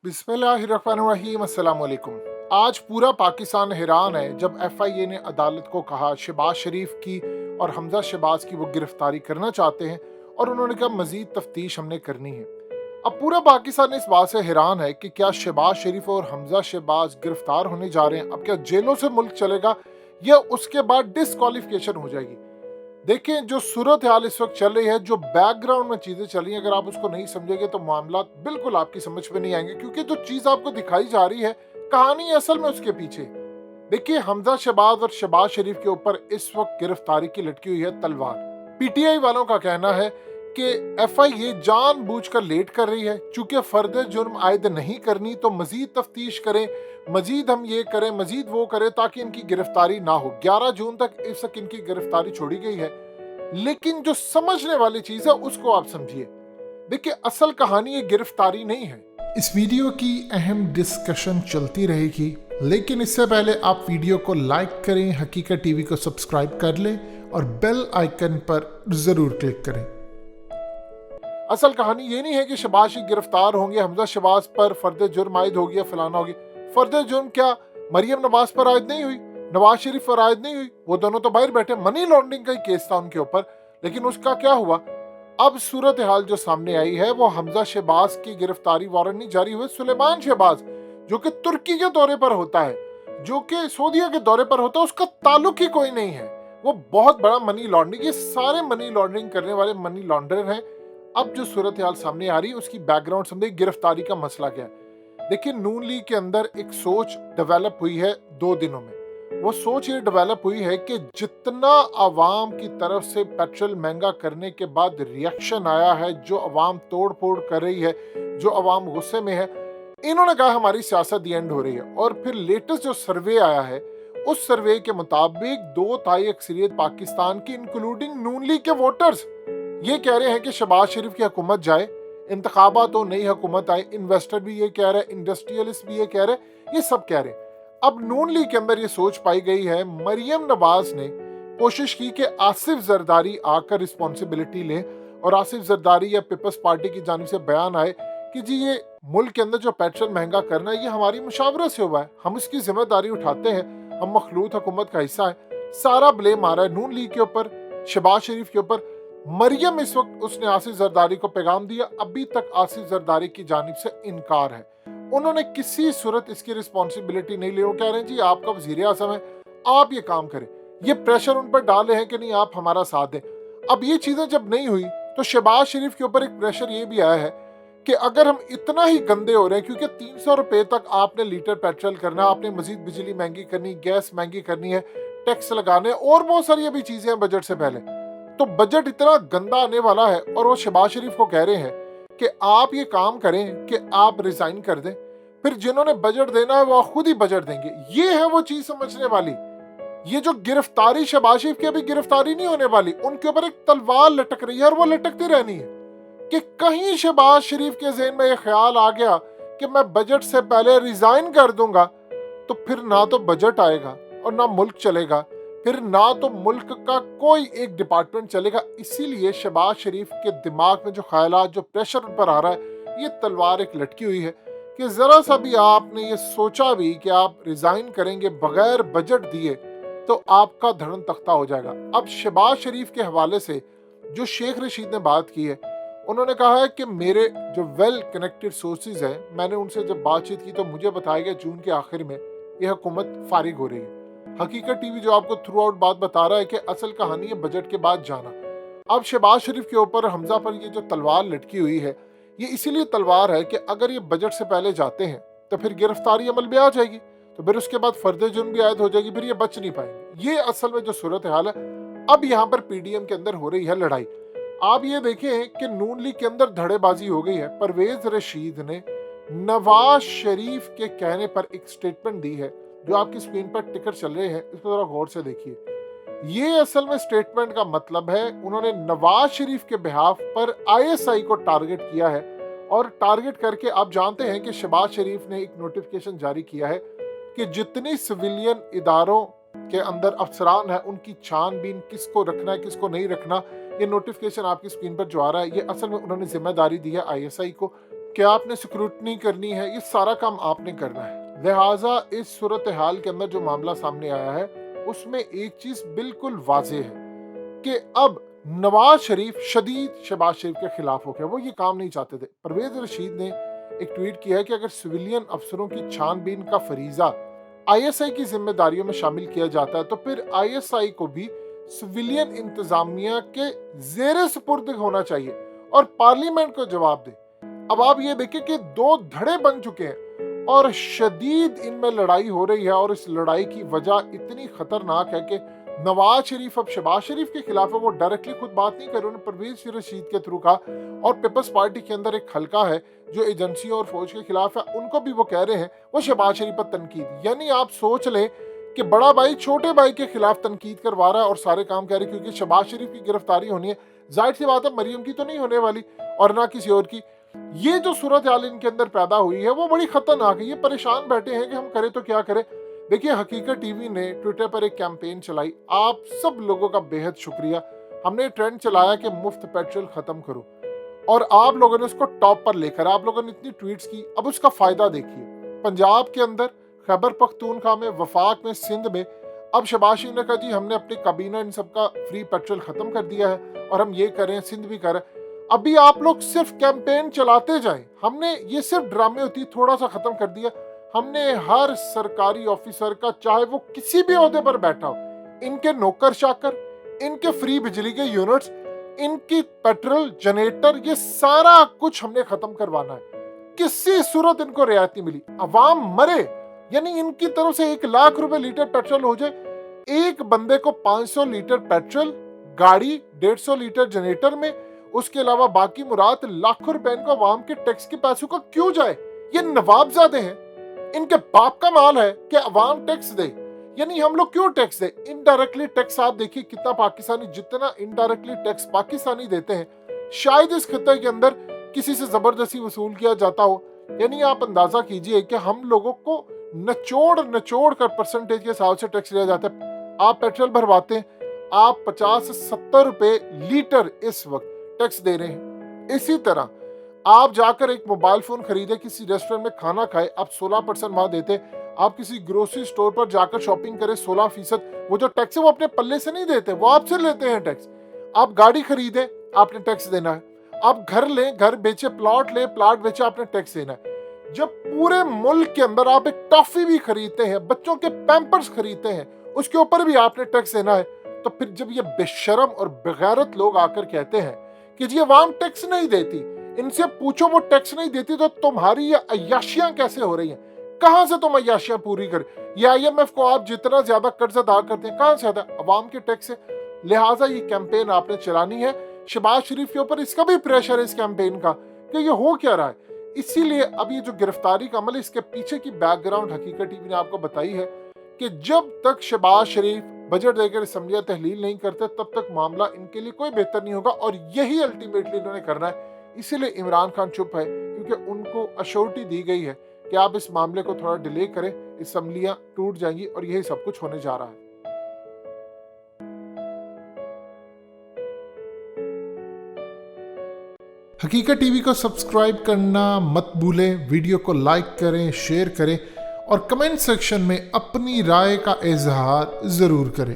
बिस्मिल्लाहिर्रहमानिर्रहीम, अस्सलाम वालेकुम। आज पूरा पाकिस्तान हैरान है जब एफआईए ने अदालत को कहा शहबाज शरीफ की और हमजा शहबाज की वो गिरफ्तारी करना चाहते हैं और उन्होंने कहा मजीद तफ्तीश हमने करनी है। अब पूरा पाकिस्तान इस बात से हैरान है कि क्या शहबाज शरीफ और हमजा शहबाज गिरफ्तार होने जा रहे हैं। अब क्या जेलों से मुल्क चलेगा या उसके बाद डिस्क्वालिफिकेशन हो जाएगी। देखें, जो सूरत हाल इस वक्त चल रही है, जो बैकग्राउंड में चीजें चल रही हैं, अगर आप उसको नहीं समझेंगे तो मामला बिल्कुल आपकी समझ में नहीं आएंगे, क्योंकि जो चीज आपको दिखाई जा रही है कहानी असल में उसके पीछे। देखिए, हमजा शहबाज और शहबाज शरीफ के ऊपर इस वक्त गिरफ्तारी की लटकी हुई है तलवार। पीटीआई वालों का कहना है कि एफआईए जानबूझकर लेट कर रही है, चूंकि फर्द जुर्म आयद नहीं करनी तो मजीद तफ्तीश करें, मजीद हम ये करें, मजीद वो करें ताकि इनकी गिरफ्तारी ना हो। 11 जून तक इस तक इनकी गिरफ्तारी छोड़ी गई है, लेकिन जो समझने वाली चीज है उसको आप समझिए। देखिए, असल कहानी ये गिरफ्तारी नहीं है। इस वीडियो की अहम डिस्कशन चलती रहेगी, लेकिन इससे पहले आप वीडियो को लाइक करें, हकीकत टीवी को सब्सक्राइब कर लें और बेल आइकन पर जरूर क्लिक करें। असल कहानी ये नहीं है कि शहबाज गिरफ्तार होंगे, हमजा शहबाज पर फर्द जुर्म आयद हो गया, फलाना हो गया। फर्द जुर्म क्या मरियम नवाज पर आयद नहीं हुई, नवाज शरीफ पर आयद नहीं हुई, वो दोनों तो बाहर बैठे। मनी लॉन्ड्रिंग का ही केस था उनके ऊपर, लेकिन उसका क्या हुआ। अब सूरत हाल जो सामने आई है वो हमजा शहबाज की गिरफ्तारी वारंट नहीं जारी हुए। सुलेमान शहबाज जो कि तुर्की के दौरे पर होता है, जो कि सऊदीया के दौरे पर होता है, उसका ताल्लुक ही कोई नहीं है। वो बहुत बड़ा मनी लॉन्ड्रिंग, ये सारे मनी लॉन्ड्रिंग करने वाले मनी लॉन्ड्रर हैं। अब जो सूरत हाल सामने आ रही है उसकी बैकग्राउंड समझे। गिरफ्तारी का मसला क्या है। देखिए, नून लीग के अंदर एक सोच डेवलप हुई है 2 दिनों में। वो सोच ये डेवलप हुई है कि जितना आवाम की तरफ से पेट्रोल महंगा करने के बाद रिएक्शन आया है, जो आवाम तोड़ फोड़ कर रही है, जो आवाम गुस्से में है, इन्होंने कहा हमारी सियासत दी एंड हो रही है। और फिर लेटेस्ट जो सर्वे आया है, उस सर्वे के मुताबिक 2/3 अक्सरियत पाकिस्तान की इंक्लूडिंग नून लीग के वोटर्स ये कह रहे हैं कि शहबाज शरीफ की हुकूमत जाए, इंतखाबात तो नई हुकूमत आए। इन्वेस्टर भी ये कह रहे हैं, इंडस्ट्रियलिस्ट भी ये कह रहे हैं, ये सब कह रहे हैं। अब नून लीग के अंदर ये सोच पाई गई है। मरियम नवाज ने कोशिश की कि आसिफ जरदारी आकर रिस्पॉन्सिबिलिटी लें और आसिफ जरदारी या पीपल्स पार्टी की जानिब से बयान आए कि जी ये मुल्क के अंदर जो पेट्रोल महंगा करना है ये हमारी मुशावरत से हुआ है, हम इसकी जिम्मेदारी उठाते हैं, हम मखलूत हुकूमत का हिस्सा है। सारा ब्लेम आ रहा है नून लीग के ऊपर, शहबाज शरीफ के ऊपर। मरियम इस वक्त उसने आसिफ जरदारी को पैगाम दिया, अभी तक आसिफ जरदारी की जानिब से इनकार है। उन्होंने किसी सूरत इसकी रिस्पॉन्सिबिलिटी नहीं ली। वो कह रहे हैं जी आपका वजीर आज़म है, आप ये काम करें। ये प्रेशर उन पर डाले हैं कि नहीं आप हमारा साथ दें। अब ये चीजें जब नहीं हुई तो शहबाज शरीफ के ऊपर एक प्रेशर ये भी आया है कि अगर हम इतना ही गंदे हो रहे हैं, क्योंकि 300 रुपए तक आपने लीटर पेट्रोल करना, आपने मजीद बिजली महंगी करनी, गैस महंगी करनी है, टैक्स लगाने और बहुत सारी अभी चीजें हैं बजट से पहले, तो बजट इतना गंदा आने वाला है। और वो शहबाज शरीफ को कह रहे हैं कि आप ये काम करें कि आप रिजाइन कर दें, फिर जिन्होंने बजट देना है वो खुद ही बजट देंगे। ये है वो चीज समझने वाली। ये जो गिरफ्तारी शहबाज शरीफ की अभी गिरफ्तारी नहीं होने वाली, उनके ऊपर एक तलवार लटक रही है और वो लटकती रहनी है कि कहीं शहबाज शरीफ के ज़हन में ये ख्याल आ गया कि मैं बजट से पहले रिजाइन कर दूंगा, तो फिर ना तो बजट आएगा और ना मुल्क चलेगा, फिर ना तो मुल्क का कोई एक डिपार्टमेंट चलेगा। इसीलिए शहबाज शरीफ के दिमाग में जो ख्यालात, जो प्रेशर उन पर आ रहा है, ये तलवार एक लटकी हुई है कि जरा सा भी आपने ये सोचा भी कि आप रिजाइन करेंगे बगैर बजट दिए तो आपका धड़न तख्ता हो जाएगा। अब शहबाज शरीफ के हवाले से जो शेख रशीद ने बात की है, उन्होंने कहा है कि मेरे जो वेल कनेक्टेड सोर्सेज हैं, मैंने उनसे जब बातचीत की तो मुझे बताया गया जून के आखिर में यह हुकूमत फारिग हो रही है। हकीकत टीवी जो आपको थ्रू आउट बात बता रहा है कि असल कहानी है बजट के बाद जाना। अब शहबाज शरीफ के ऊपर, हमजा पर ये जो तलवार लटकी हुई है, ये इसीलिए तलवार है कि अगर ये बजट से पहले जाते हैं तो फिर गिरफ्तारी अमल में आ जाएगी, तो फिर उसके बाद फर्द जुर्म भी आयद हो जाएगी, फिर ये बच नहीं पाएंगे। ये असल में जो सूरत हाल है। अब यहाँ पर पीडीएम के अंदर हो रही है लड़ाई। आप ये देखें कि नून लीग के अंदर धड़ेबाजी हो गई है। परवेज रशीद ने नवाज शरीफ के कहने पर एक स्टेटमेंट दी है, जो आपकी स्क्रीन पर टिकर चल रहे हैं, इसको जरा गौर से देखिए। ये असल में स्टेटमेंट का मतलब है, उन्होंने नवाज शरीफ के बिहाफ पर आईएसआई को टारगेट किया है और टारगेट करके आप जानते हैं कि शहबाज शरीफ ने एक नोटिफिकेशन जारी किया है कि जितनी सिविलियन इदारों के अंदर अफसरान है उनकी छानबीन, किसको रखना है किसको नहीं रखना। ये नोटिफिकेशन आपकी स्क्रीन पर जो आ रहा है, ये असल में उन्होंने जिम्मेदारी दी है आईएसआई को, क्या आपने स्क्रूटनी करनी है, ये सारा काम आपने करना है। लिहाजा इस सूरत हाल के अंदर जो मामला सामने आया है उसमें एक चीज बिल्कुल वाजे है कि अब नवाज शरीफ शदीद शहबाज शरीफ के खिलाफ हो गया। वो ये काम नहीं चाहते थे। परवेज रशीद ने एक ट्वीट किया है कि अगर सिविलियन अफसरों की छानबीन का फरीजा आईएसआई की जिम्मेदारियों में शामिल किया जाता है तो फिर आईएसआई को भी सिविलियन इंतजामिया के जेर सुपुर्द होना चाहिए और पार्लियामेंट को जवाब दे। अब आप ये देखें कि दो धड़े बन चुके हैं और शदीद इनमें लड़ाई हो रही है और इस लड़ाई की वजह इतनी खतरनाक है कि नवाज शरीफ अब शहबाज शरीफ के खिलाफ है। वो डायरेक्टली खुद बात नहीं कर रहे, उन्होंने परवेज रशीद के थ्रू कहा। और पीपल्स पार्टी के अंदर एक हल्का है जो एजेंसियों और फौज के खिलाफ है, उनको भी वो कह रहे हैं वो शहबाज शरीफ पर तनकीद। यानी आप सोच लें कि बड़ा भाई छोटे भाई के खिलाफ तनकीद करवा रहा है और सारे काम कह रहे हैं क्योंकि शहबाज शरीफ की गिरफ्तारी होनी है। जाहिर सी बात है मरियम की तो नहीं होने वाली और ना किसी और की। ये जो सूरत हाल इनके अंदर पैदा हुई है वो बड़ी खतरनाक है। ये परेशान बैठे हैं कि हम करें तो क्या करें। देखिए हकीकत टीवी ने ट्विटर पर एक कैंपेन चलाई, आप सब लोगों का बेहद शुक्रिया। हमने ट्रेंड चलाया कि मुफ्त पेट्रोल खत्म करो और आप लोगों ने उसको टॉप पर लेकर आप लोगों ने इतनी ट्वीट्स की। अब उसका फायदा देखिए, पंजाब के अंदर, खैबर पख्तूनख्वा में, वफाक में, सिंध में अब शहबाज शरीफ ने कहा जी हमने अपनी काबीना इन सबका फ्री पेट्रोल खत्म कर दिया है और हम ये करें, सिंध भी करें। अभी आप लोग सिर्फ कैंपेन चलाते जाएं। हमने ये सिर्फ ड्रामे होती थोड़ा सा खत्म कर दिया। हमने हर सरकारी ऑफिसर का, चाहे वो किसी भी ओहदे पर बैठा हो, इनके नौकर चाकर, इनके फ्री बिजली के यूनिट्स, इनकी पेट्रोल जनरेटर, ये सारा कुछ हमने खत्म करवाना है। किसी सूरत इनको रियायत नहीं मिली। अवाम मरे, यानी इनकी तरफ से 1 लाख रुपए लीटर पेट्रोल हो जाए, एक बंदे को 500 लीटर पेट्रोल, गाड़ी 150 लीटर जनरेटर में, उसके अलावा बाकी मुराद लाखों रुपए इनको अवाम के टैक्स के पैसों का क्यों जाए। ये नवाबजादे हैं, इनके बाप का माल है कि अवाम टैक्स दे। यानी हम लोग क्यों टैक्स दे। इनडायरेक्टली टैक्स आप देखिए कितना पाकिस्तानी, जितना इनडायरेक्टली टैक्स पाकिस्तानी देते हैं शायद इस खिते के अंदर किसी से जबरदस्ती वसूल किया जाता हो। यानी आप अंदाजा कीजिए कि हम लोगों को नचोड़ कर परसेंटेज के हिसाब से टैक्स लिया जाता है। आप पेट्रोल भरवाते हैं, आप 50 से 70 रुपए लीटर इस वक्त टैक्स दे रहे हैं। इसी तरह आप जाकर एक मोबाइल फोन खरीदे, किसी रेस्टोरेंट में खाना खाए, आप 16% वहां देते। आप किसी ग्रोसरी स्टोर पर जाकर शॉपिंग करें, 16%। वो जो टैक्स है वो अपने पल्ले से नहीं देते, वो आपसे लेते हैं टैक्स। आप गाड़ी खरीदे, आपने टैक्स देना है। आप घर लें, घर बेचे, प्लॉट ले, प्लॉट बेचे, आपने टैक्स देना है। जब पूरे मुल्क के अंदर आप एक टॉफी भी खरीदते हैं, बच्चों के पैम्पर्स खरीदते हैं, उसके ऊपर भी आपने टैक्स देना है। तो फिर जब ये बेशरम और बेगैरत लोग आकर कहते हैं कि जी अवाम टैक्स नहीं देती, इनसे पूछो वो टैक्स नहीं देती तो तुम्हारी ये अय्याशियां कैसे हो रही हैं, कहां से तुम अय्याशियां पूरी कर। ये आईएमएफ को आप जितना ज्यादा कर्ज अदा करते हैं, कहां से ज्यादा अवाम के टैक्स से। लिहाजा ये कैंपेन आपने चलानी है। शहबाज शरीफ के ऊपर इसका भी प्रेशर है इस कैंपेन का कि ये हो क्या रहा है। इसीलिए अब ये जो गिरफ्तारी का अमल है, इसके पीछे की बैकग्राउंड हकीकत टीवी ने आपको बताई है कि जब तक शहबाज शरीफ बजट देकर असम्बलियां तहलील नहीं करते तब तक मामला इनके लिए कोई बेहतर नहीं होगा और यही अल्टीमेटली इन्होंने करना है। इसीलिए इमरान खान चुप है क्योंकि उनको अश्योरिटी दी गई है कि आप इस मामले को थोड़ा डिले करें, असम्बलियां टूट जाएंगी और यही सब कुछ होने जा रहा है। हकीकत टीवी को सब्सक्राइब करना मत भूलें, वीडियो को लाइक करें, शेयर करें और कमेंट सेक्शन में अपनी राय का इजहार जरूर करें।